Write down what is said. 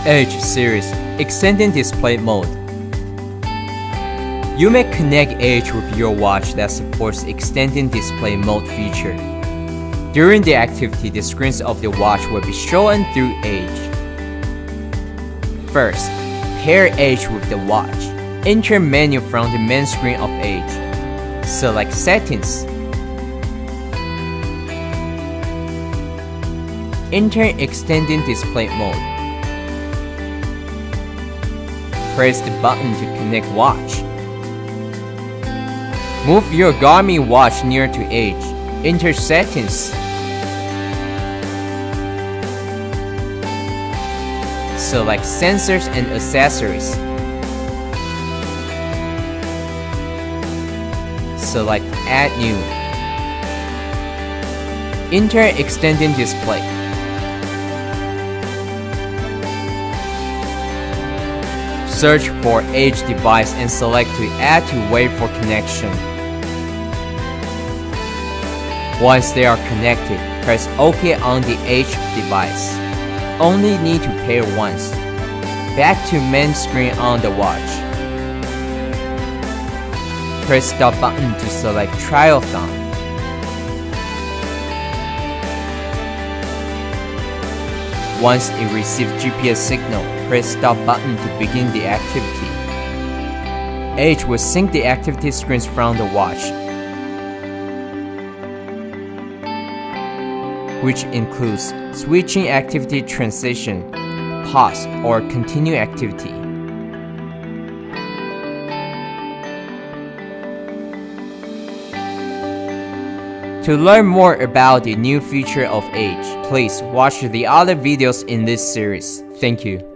Edge series Extended Display Mode. You may connect Edge with your watch that supports Extended Display Mode feature. During the activity, the screens of the watch will be shown through Edge. First, pair Edge with the watch. Enter menu from the main screen of Edge. Select Settings. Enter Extended Display Mode. Press the button to connect watch. Move your Garmin watch near to Edge. Enter Settings. Select Sensors and Accessories. Select Add New. Enter Extended Display. Search for Edge device and select to add to wait for connection. Once they are connected, press OK on the Edge device. Only need to pair once. Back to main screen on the watch. Press stop button to select Triathlon. Once it receives GPS signal, press stop button to begin the activity. Edge will sync the activity screens from the watch, which includes switching activity transition, pause, or continue activity. To learn more about the new feature of Edge, please watch the other videos in this series. Thank you.